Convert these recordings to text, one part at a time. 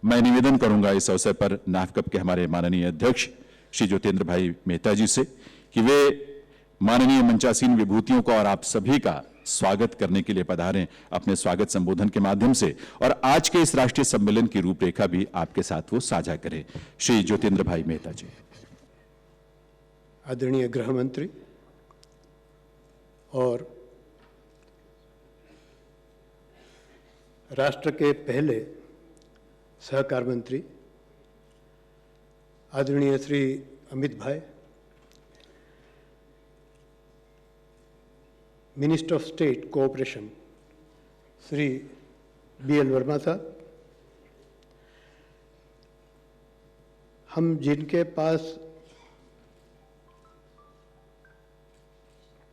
मैं निवेदन करूंगा इस अवसर पर नाफकप के हमारे माननीय अध्यक्ष श्री ज्योतिंद्र भाई मेहता जी से कि वे माननीय मंचासीन विभूतियों को और आप सभी का स्वागत करने के लिए पधारें अपने स्वागत संबोधन के माध्यम से, और आज के इस राष्ट्रीय सम्मेलन की रूपरेखा भी आपके साथ वो साझा करें। श्री ज्योतिंद्र भाई मेहता जी। आदरणीय गृह मंत्री और राष्ट्र के पहले सहकार मंत्री आदरणीय श्री अमित भाई, minister of state cooperation Shri BL Verma साहब, हम जिनके पास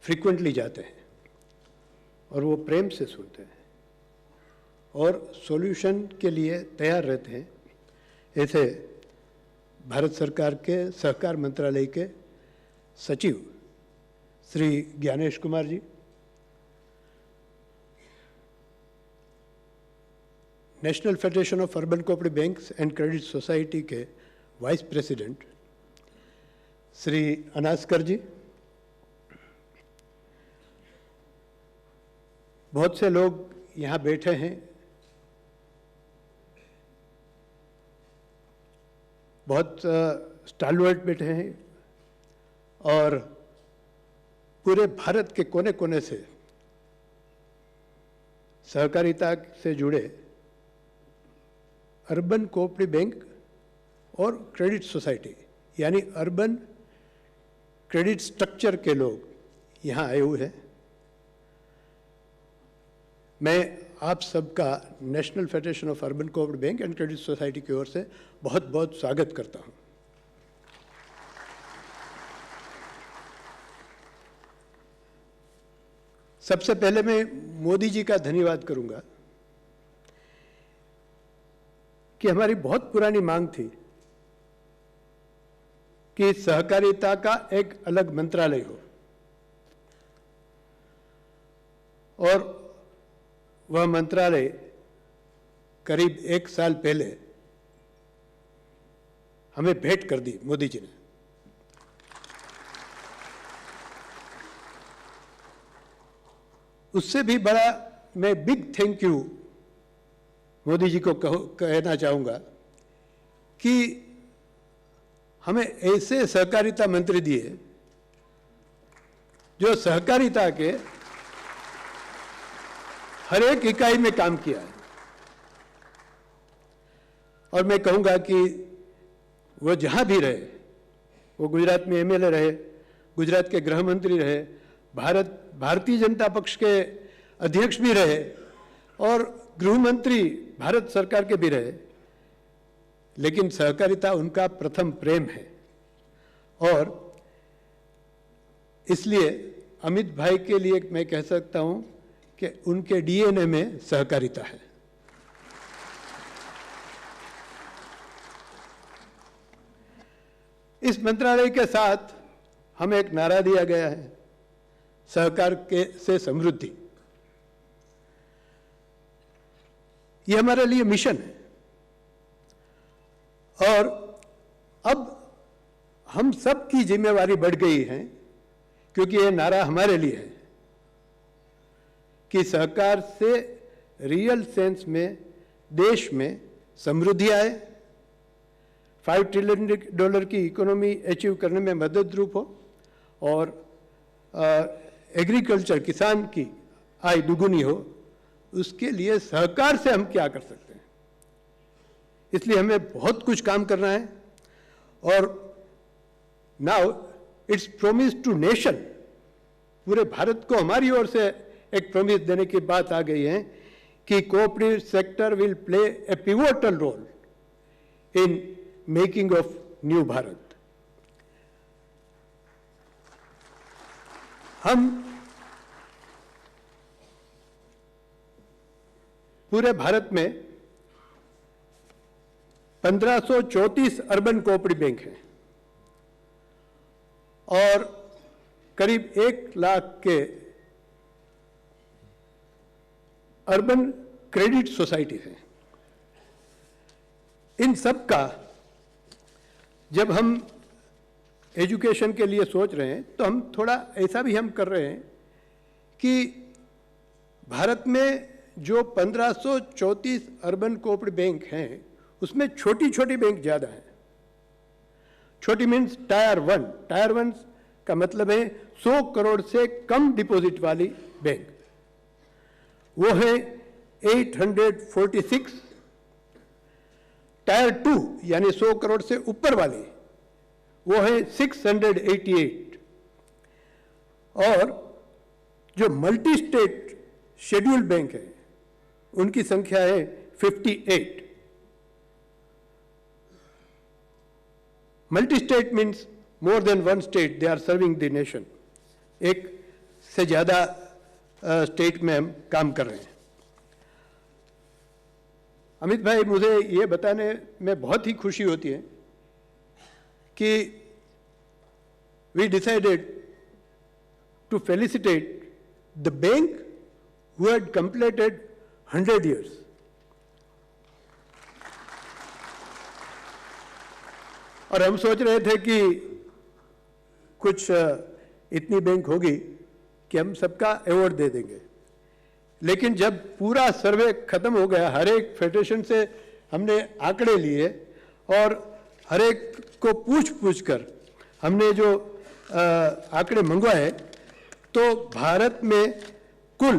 फ्रीक्वेंटली जाते हैं और वो प्रेम से सुनते हैं और सॉल्यूशन के लिए तैयार रहते हैं, ऐसे भारत सरकार के सहकार मंत्रालय के सचिव Shri Gyanesh Kumar ji, national federation of urban cooperative banks and credit society के वाइस प्रेसिडेंट श्री अनास्कर जी, बहुत से लोग यहाँ बैठे हैं, बहुत स्टालवर्ट बैठे हैं और पूरे भारत के कोने कोने से सहकारिता से जुड़े अर्बन कोऑपरेटिव बैंक और क्रेडिट सोसाइटी यानी अर्बन क्रेडिट स्ट्रक्चर के लोग यहाँ आए हुए हैं। मैं आप सबका national federation of urban cooperative bank and credit society की ओर से बहुत बहुत स्वागत करता हूँ। सबसे पहले मैं मोदी जी का धन्यवाद करूँगा कि हमारी बहुत पुरानी मांग थी कि सहकारिता का एक अलग मंत्रालय हो और वह मंत्रालय करीब 1 साल पहले हमें भेंट कर दी मोदी जी ने। उससे भी बड़ा मैं big thank you Modi ji को कहना चाहूँगा कि हमें ऐसे सहकारिता मंत्री दिए जो सहकारिता के हर एक इकाई में काम किया है। और मैं कहूँगा कि वो जहाँ भी रहे, वो गुजरात में MLA रहे, गुजरात के गृह मंत्री रहे, भारतीय जनता पक्ष के अध्यक्ष भी रहे और गृह मंत्री भारत सरकार के भी रहे, लेकिन सहकारिता उनका प्रथम प्रेम है और इसलिए अमित भाई के लिए मैं कह सकता हूं कि उनके DNA में सहकारिता है। इस मंत्रालय के साथ हमें एक नारा दिया गया है, सहकार के से समृद्धि। ये हमारे लिए मिशन है और अब हम सब की जिम्मेवारी बढ़ गई है, क्योंकि ये नारा हमारे लिए है कि सहकार से रियल सेंस में देश में समृद्धि आए, $5 ट्रिलियन की इकोनॉमी अचीव करने में मदद रूप हो और एग्रीकल्चर किसान की आय दुगुनी हो। उसके लिए सहकार से हम क्या कर सकते हैं, इसलिए हमें बहुत कुछ काम करना है। और now it's promise to nation, पूरे भारत को हमारी ओर से एक प्रॉमिस देने की बात आ गई है कि cooperative sector will play a pivotal role in making of new Bharat. हम पूरे भारत में 1534 अर्बन कोऑपरेटिव बैंक हैं और करीब 1 लाख के अर्बन क्रेडिट सोसाइटीज हैं। इन सब का जब हम एजुकेशन के लिए सोच रहे हैं तो हम थोड़ा ऐसा भी हम कर रहे हैं कि भारत में जो 1534 अर्बन कोऑपरेटिव बैंक हैं उसमें छोटी छोटी बैंक ज़्यादा हैं। छोटी मीन्स टायर वन का मतलब है 100 करोड़ से कम डिपॉजिट वाली बैंक, वो है 846। टायर 2 यानी 100 करोड़ से ऊपर वाली वो है 688। और जो मल्टी स्टेट शेड्यूल्ड बैंक है उनकी संख्या है 58। Multi state means more than one state they are serving the nation, एक से ज़्यादा स्टेट में हम काम कर रहे हैं। अमित भाई, मुझे ये बताने में बहुत ही खुशी होती है कि we decided to felicitate the bank who had completed 100 years. और हम सोच रहे थे कि कुछ इतनी बैंक होगी कि हम सबका अवार्ड दे देंगे, लेकिन जब पूरा सर्वे खत्म हो गया, हर एक फेडरेशन से हमने आंकड़े लिए और हर एक को पूछ कर हमने जो आंकड़े मंगवाए, तो भारत में कुल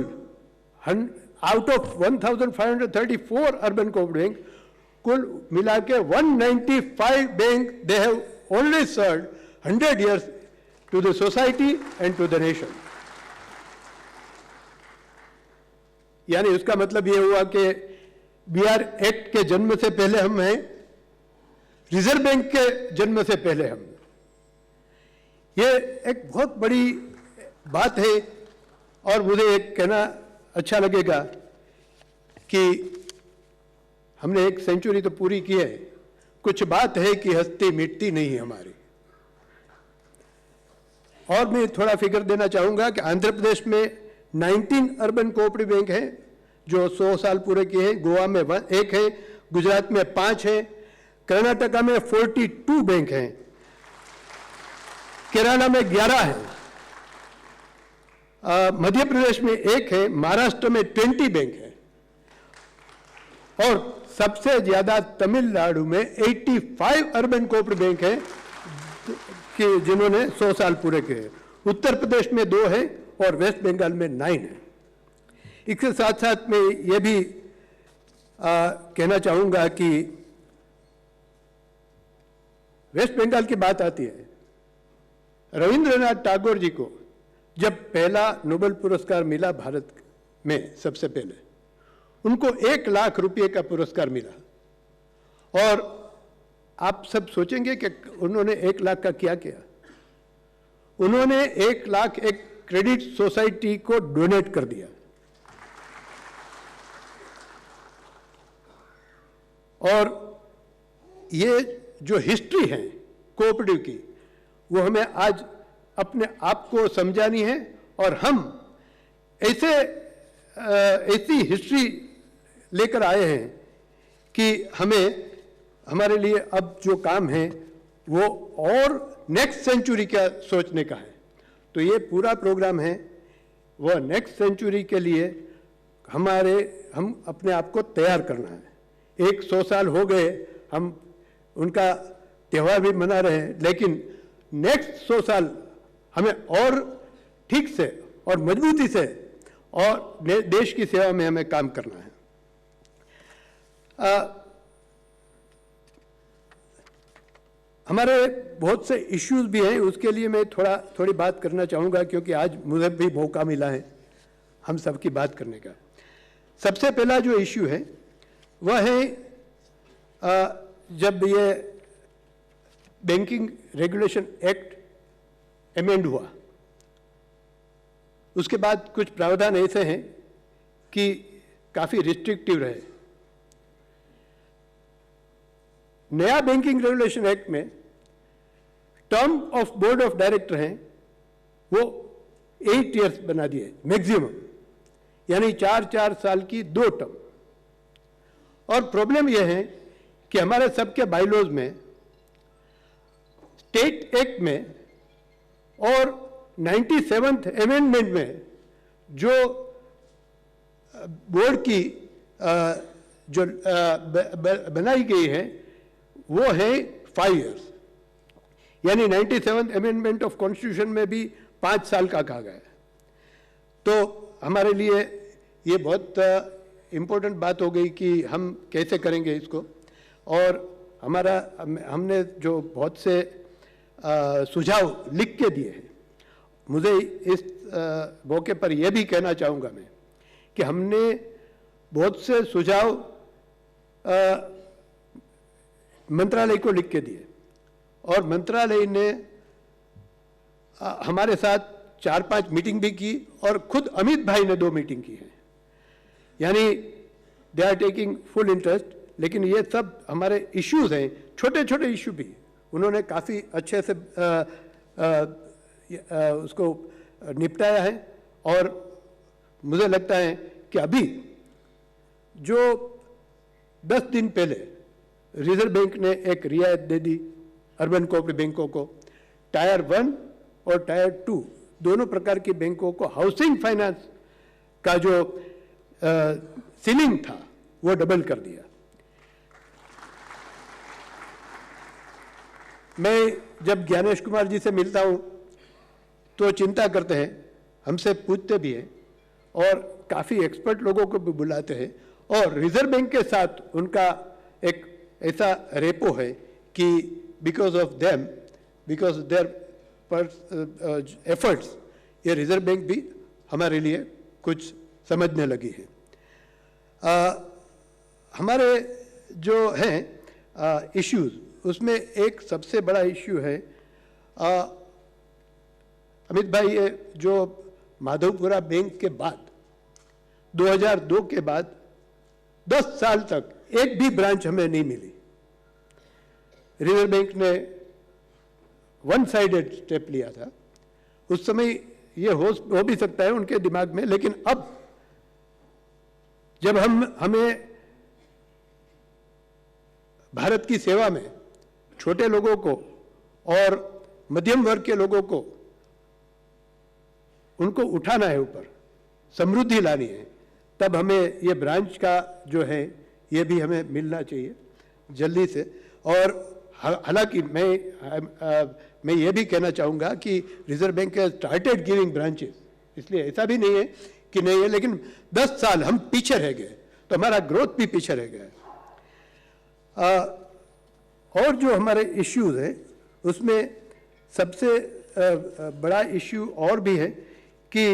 out of 1534 urban cooperative bank कुल मिला के 195 bank they have only served 100 years to the society and to the nation. यानी उसका मतलब ये हुआ कि बीआर एक्ट के जन्म से पहले हम हैं, रिजर्व बैंक के जन्म से पहले हम। ये एक बहुत बड़ी बात है और मुझे एक कहना अच्छा लगेगा कि हमने एक सेंचुरी तो पूरी की है, कुछ बात है कि हस्ती मिटती नहीं है हमारी। और मैं थोड़ा फिगर देना चाहूँगा कि आंध्र प्रदेश में 19 अर्बन कोऑपरेटिव बैंक हैं जो 100 साल पूरे किए हैं, गोवा में 1 है, गुजरात में 5 है, कर्नाटका में 42 बैंक हैं, केरला में 11 है, मध्य प्रदेश में 1 है, महाराष्ट्र में 20 बैंक है और सबसे ज्यादा तमिलनाडु में 85 अर्बन कोऑपरेटिव बैंक है कि जिन्होंने 100 साल पूरे किए। उत्तर प्रदेश में 2 है और वेस्ट बंगाल में 9 है। इसके साथ साथ मैं ये भी कहना चाहूंगा कि वेस्ट बंगाल की बात आती है, रविंद्रनाथ टैगोर जी को जब पहला नोबेल पुरस्कार मिला भारत में, सबसे पहले उनको 1 लाख रुपए का पुरस्कार मिला। और आप सब सोचेंगे कि उन्होंने 1 लाख का क्या किया। उन्होंने 1 लाख एक क्रेडिट सोसाइटी को डोनेट कर दिया और ये जो हिस्ट्री है कोऑपरेटिव की, वो हमें आज अपने आप को समझानी है और हम ऐसी हिस्ट्री लेकर आए हैं कि हमें हमारे लिए अब जो काम है वो और नेक्स्ट सेंचुरी का सोचने का है। तो ये पूरा प्रोग्राम है वो नेक्स्ट सेंचुरी के लिए हम अपने आप को तैयार करना है। 100 साल हो गए, हम उनका त्यौहार भी मना रहे हैं, लेकिन नेक्स्ट 100 साल हमें और ठीक से और मजबूती से और देश की सेवा में हमें काम करना है। हमारे बहुत से इश्यूज भी हैं, उसके लिए मैं थोड़ी बात करना चाहूँगा क्योंकि आज मुझे भी मौका मिला है हम सबकी बात करने का। सबसे पहला जो इश्यू है वह है जब ये बैंकिंग रेगुलेशन एक्ट अमेंड हुआ, उसके बाद कुछ प्रावधान ऐसे हैं कि काफ़ी रिस्ट्रिक्टिव रहे। नया बैंकिंग रेगुलेशन एक्ट में term of board of director हैं वो 8 इयर्स बना दिए मैक्सिमम, यानी 4 साल की 2 टर्म। और प्रॉब्लम यह है कि हमारे सबके बाइलॉज में, स्टेट एक्ट में और 97th अमेंडमेंट में जो बोर्ड की जो बनाई गई है वो है 5 years, यानी 97th अमेंडमेंट ऑफ कॉन्स्टिट्यूशन में भी 5 साल का कहा गया है। तो हमारे लिए ये बहुत इम्पोर्टेंट बात हो गई कि हम कैसे करेंगे इसको। और हमने जो बहुत से सुझाव लिख के दिए हैं, मुझे इस मौके पर यह भी कहना चाहूँगा मैं कि हमने बहुत से सुझाव मंत्रालय को लिख के दिए और मंत्रालय ने हमारे साथ 4-5 मीटिंग भी की और खुद अमित भाई ने 2 मीटिंग की है, यानी they are taking full interest. लेकिन ये सब हमारे इश्यूज हैं, छोटे छोटे इश्यू भी उन्होंने काफ़ी अच्छे से उसको निपटाया है। और मुझे लगता है कि अभी जो 10 दिन पहले रिजर्व बैंक ने एक रियायत दे दी अर्बन कोऑपरेटिव बैंकों को, टायर 1 और टायर 2 दोनों प्रकार की बैंकों को हाउसिंग फाइनेंस का जो सीलिंग था वो डबल कर दिया। मैं जब ज्ञानेश कुमार जी से मिलता हूँ तो चिंता करते हैं, हमसे पूछते भी हैं और काफ़ी एक्सपर्ट लोगों को भी बुलाते हैं। और रिजर्व बैंक के साथ उनका एक ऐसा रेपो है कि because of them, because their efforts, ये रिजर्व बैंक भी हमारे लिए कुछ समझने लगी है। हमारे जो हैं इश्यूज, उसमें एक सबसे बड़ा इश्यू है अमित भाई, ये जो माधवपुरा बैंक के बाद 2002 के बाद 10 साल तक एक भी ब्रांच हमें नहीं मिली। रिजर्व बैंक ने वन साइडेड स्टेप लिया था, उस समय ये हो भी सकता है उनके दिमाग में, लेकिन अब जब हमें भारत की सेवा में छोटे लोगों को और मध्यम वर्ग के लोगों को उनको उठाना है, ऊपर समृद्धि लानी है, तब हमें ये ब्रांच का जो है ये भी हमें मिलना चाहिए जल्दी से। और हालांकि मैं ये भी कहना चाहूँगा कि reserve bank has started giving branches, इसलिए ऐसा भी नहीं है कि नहीं है, लेकिन 10 साल हम पीछे रह गए तो हमारा ग्रोथ भी पीछे रह गया। और जो हमारे इश्यूज हैं उसमें सबसे बड़ा इश्यू और भी है कि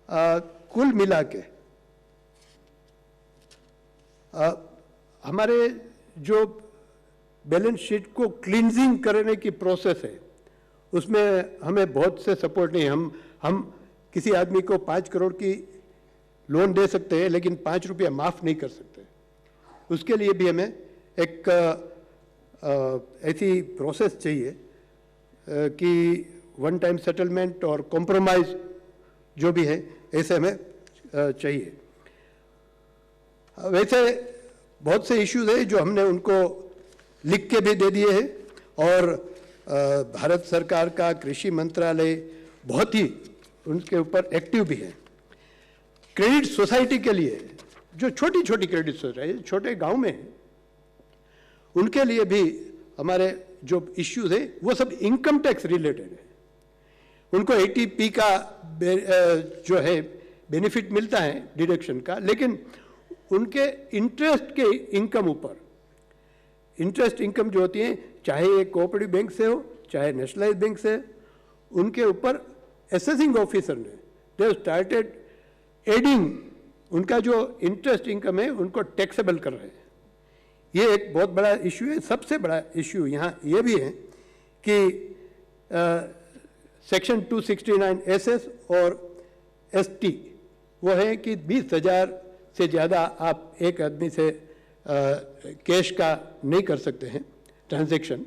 कुल मिला के हमारे जो बैलेंस शीट को क्लींजिंग करने की प्रोसेस है उसमें हमें बहुत से सपोर्ट नहीं। हम किसी आदमी को 5 करोड़ की लोन दे सकते हैं लेकिन 5 रुपया माफ़ नहीं कर सकते। उसके लिए भी हमें एक ऐसी प्रोसेस चाहिए कि वन टाइम सेटलमेंट और कॉम्प्रोमाइज़ जो भी है ऐसे हमें चाहिए। वैसे बहुत से इश्यूज है जो हमने उनको लिख के भी दे दिए हैं और भारत सरकार का कृषि मंत्रालय बहुत ही उनके ऊपर एक्टिव भी है। क्रेडिट सोसाइटी के लिए जो छोटी छोटी क्रेडिट सोसाइटी छोटे गांव में है उनके लिए भी हमारे जो इश्यूज है वो सब इनकम टैक्स रिलेटेड है। उनको ATP का जो है बेनिफिट मिलता है डिडक्शन का, लेकिन उनके इंटरेस्ट के इनकम ऊपर, इंटरेस्ट इनकम जो होती है चाहे ये कोऑपरेटिव बैंक से हो चाहे नेशनलाइज बैंक से, उनके ऊपर असेसिंग ऑफिसर ने दे स्टार्टेड एडिंग उनका जो इंटरेस्ट इनकम है उनको टैक्सेबल कर रहे हैं। ये एक बहुत बड़ा इशू है। सबसे बड़ा इशू यहाँ ये भी है कि सेक्शन 269 SS और ST वो है कि 20,000 से ज़्यादा आप एक आदमी से कैश का नहीं कर सकते हैं ट्रांजैक्शन।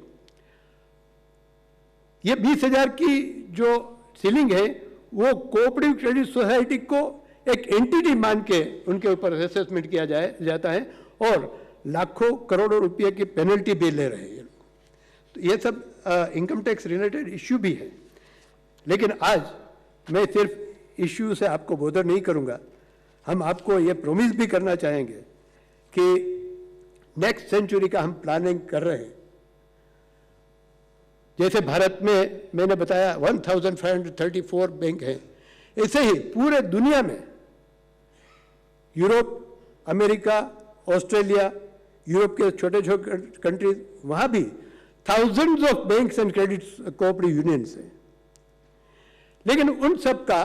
ये 20,000 की जो सीलिंग है वो कोऑपरेटिव क्रेडिट सोसाइटी को एक एंटिटी मान के उनके ऊपर असेसमेंट किया जाता है और लाखों करोड़ों रुपए की पेनल्टी भी ले रहे हैं ये लोग। तो ये सब इनकम टैक्स रिलेटेड इश्यू भी है। लेकिन आज मैं सिर्फ इश्यू से आपको बोधर नहीं करूंगा, हम आपको ये प्रॉमिस भी करना चाहेंगे कि नेक्स्ट सेंचुरी का हम प्लानिंग कर रहे हैं। जैसे भारत में मैंने बताया 1534 बैंक हैं, ऐसे ही पूरे दुनिया में यूरोप, अमेरिका, ऑस्ट्रेलिया, यूरोप के छोटे छोटे कंट्रीज, वहां भी thousands of banks and credit cooperative unions हैं। लेकिन उन सब का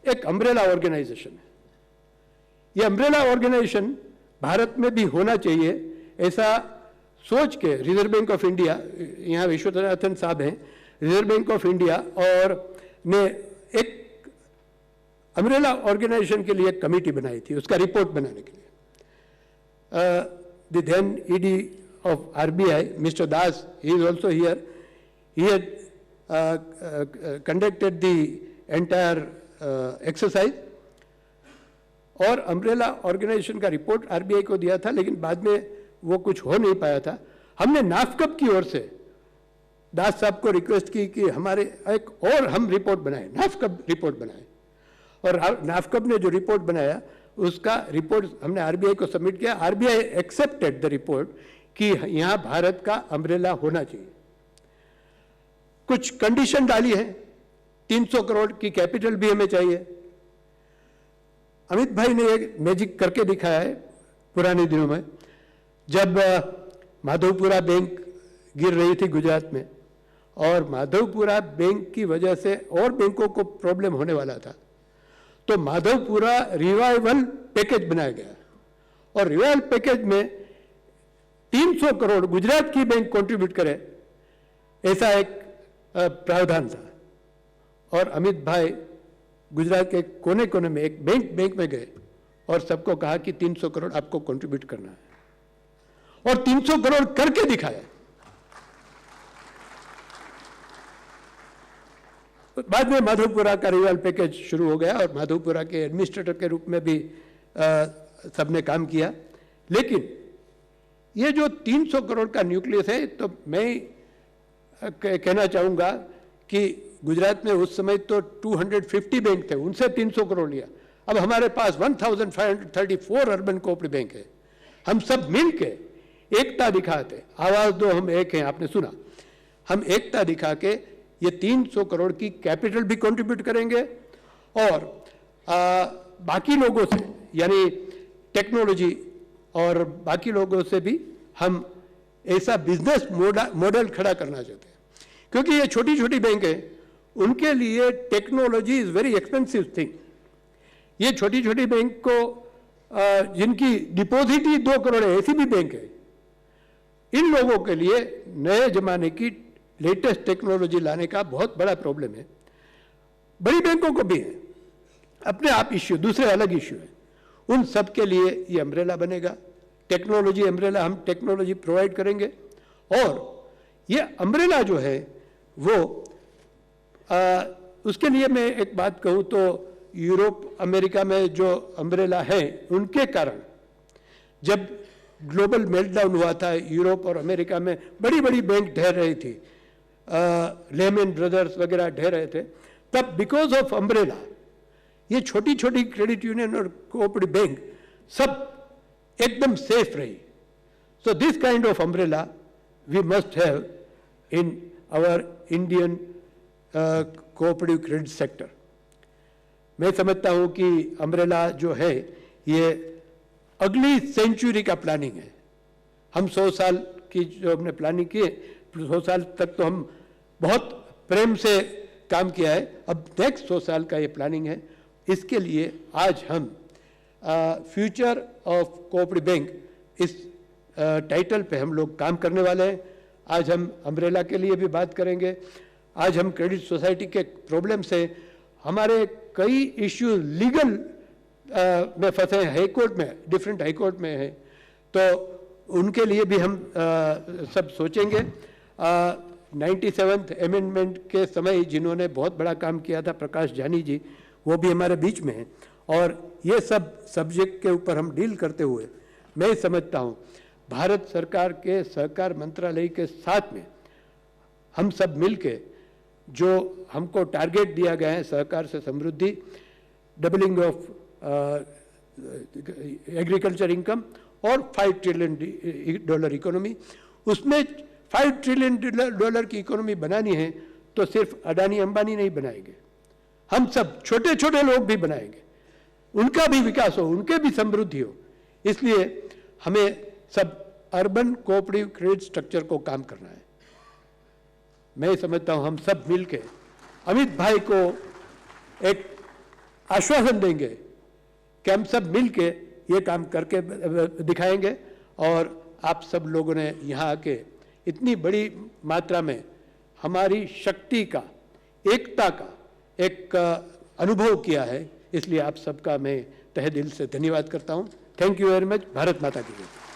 एक अम्ब्रेला ऑर्गेनाइजेशन है। ये अम्ब्रेला ऑर्गेनाइजेशन भारत में भी होना चाहिए, ऐसा सोच के रिजर्व बैंक ऑफ इंडिया, यहाँ विश्वनाथन साहब हैं, रिजर्व बैंक ऑफ इंडिया, और ने एक अम्ब्रेला ऑर्गेनाइजेशन के लिए एक कमेटी बनाई थी उसका रिपोर्ट बनाने के लिए। The then ED of RBI mister Das, he is also here, he had conducted the entire exercise, और अम्ब्रेला ऑर्गेनाइजेशन का रिपोर्ट आरबीआई को दिया था, लेकिन बाद में वो कुछ हो नहीं पाया था। हमने नाफकब की ओर से दास साहब को रिक्वेस्ट की कि हमारे एक और हम रिपोर्ट बनाए, नाफकब रिपोर्ट बनाए, और नाफकब ने जो रिपोर्ट बनाया उसका रिपोर्ट हमने आरबीआई को सबमिट किया। आरबीआई एक्सेप्टेड द रिपोर्ट कि यहाँ भारत का अम्ब्रेला होना चाहिए। कुछ कंडीशन डाली है, 300 करोड़ की कैपिटल भी हमें चाहिए। अमित भाई ने एक मैजिक करके दिखाया है पुराने दिनों में, जब माधवपुरा बैंक गिर रही थी गुजरात में, और माधवपुरा बैंक की वजह से और बैंकों को प्रॉब्लम होने वाला था, तो माधवपुरा रिवाइवल पैकेज बनाया गया, और रिवाइवल पैकेज में 300 करोड़ गुजरात की बैंक कंट्रीब्यूट करे, ऐसा एक प्रावधान था। और अमित भाई गुजरात के कोने कोने में एक बैंक में गए और सबको कहा कि 300 करोड़ आपको कंट्रीब्यूट करना है, और 300 करोड़ करके दिखाया। बाद में माधवपुरा का रिवाइवल पैकेज शुरू हो गया, और माधवपुरा के एडमिनिस्ट्रेटर के रूप में भी सबने काम किया। लेकिन ये जो 300 करोड़ का न्यूक्लियस है, तो मैं कहना चाहूंगा कि गुजरात में उस समय तो 250 बैंक थे, उनसे 300 करोड़ लिया। अब हमारे पास 1534 अर्बन कोऑपरेटिव बैंक है। हम सब मिलके एकता दिखाते, आवाज दो हम एक हैं, आपने सुना, हम एकता दिखा के ये 300 करोड़ की कैपिटल भी कंट्रीब्यूट करेंगे, और बाकी लोगों से, यानी टेक्नोलॉजी और बाकी लोगों से भी हम ऐसा बिजनेस मॉडल खड़ा करना चाहते हैं। क्योंकि ये छोटी छोटी बैंक है, उनके लिए technology is very expensive thing. ये छोटी छोटी बैंक को जिनकी डिपॉजिट ही 2 करोड़ है, ऐसी भी बैंक है, इन लोगों के लिए नए जमाने की लेटेस्ट टेक्नोलॉजी लाने का बहुत बड़ा प्रॉब्लम है। बड़ी बैंकों को भी है, अपने आप इश्यू, दूसरे अलग इश्यू है। उन सब के लिए ये अम्ब्रेला बनेगा, टेक्नोलॉजी अम्ब्रेला, हम टेक्नोलॉजी प्रोवाइड करेंगे। और ये अम्ब्रेला जो है वो उसके लिए मैं एक बात कहूँ तो यूरोप, अमेरिका में जो अम्ब्रेला है, उनके कारण जब ग्लोबल मेल्टडाउन हुआ था, यूरोप और अमेरिका में बड़ी बड़ी बैंक ढह रही थी, लेमन ब्रदर्स वगैरह ढह रहे थे, तब बिकॉज ऑफ अम्ब्रेला ये छोटी छोटी क्रेडिट यूनियन और कोऑपरेटिव बैंक सब एकदम सेफ रही। So this kind of umbrella we must have in our Indian cooperative credit sector. मैं समझता हूं कि अम्ब्रेला जो है ये अगली सेंचुरी का प्लानिंग है। हम 100 साल की जो हमने प्लानिंग की, 100 साल तक तो हम बहुत प्रेम से काम किया है, अब नेक्स्ट 100 साल का ये प्लानिंग है। इसके लिए आज हम फ्यूचर ऑफ कोऑपरेटिव बैंक इस टाइटल पे हम लोग काम करने वाले हैं। आज हम अम्ब्रेला के लिए भी बात करेंगे। आज हम क्रेडिट सोसाइटी के प्रॉब्लम से, हमारे कई इश्यूज लीगल में फंसे हैं, हाई कोर्ट में, डिफरेंट हाई कोर्ट में है, तो उनके लिए भी हम सब सोचेंगे। 97th अमेंडमेंट के समय जिन्होंने बहुत बड़ा काम किया था, प्रकाश जानी जी, वो भी हमारे बीच में हैं, और ये सब सब्जेक्ट के ऊपर हम डील करते हुए मैं समझता हूँ भारत सरकार के सहकार मंत्रालय के साथ में हम सब मिलके जो हमको टारगेट दिया गया है सहकार से समृद्धि, डबलिंग ऑफ एग्रीकल्चर इनकम और $5 ट्रिलियन इकोनॉमी, उसमें $5 ट्रिलियन की इकोनॉमी बनानी है तो सिर्फ अडानी अंबानी नहीं बनाएंगे, हम सब छोटे छोटे लोग भी बनाएंगे, उनका भी विकास हो, उनके भी समृद्धि हो। इसलिए हमें सब अर्बन कोऑपरेटिव क्रेडिट स्ट्रक्चर को काम करना है। मैं समझता हूं हम सब मिलके अमित भाई को एक आश्वासन देंगे कि हम सब मिलके ये काम करके दिखाएंगे, और आप सब लोगों ने यहाँ आके इतनी बड़ी मात्रा में हमारी शक्ति का, एकता का एक अनुभव किया है, इसलिए आप सबका मैं तहे दिल से धन्यवाद करता हूँ। Thank you very much. Bharat माता की जय।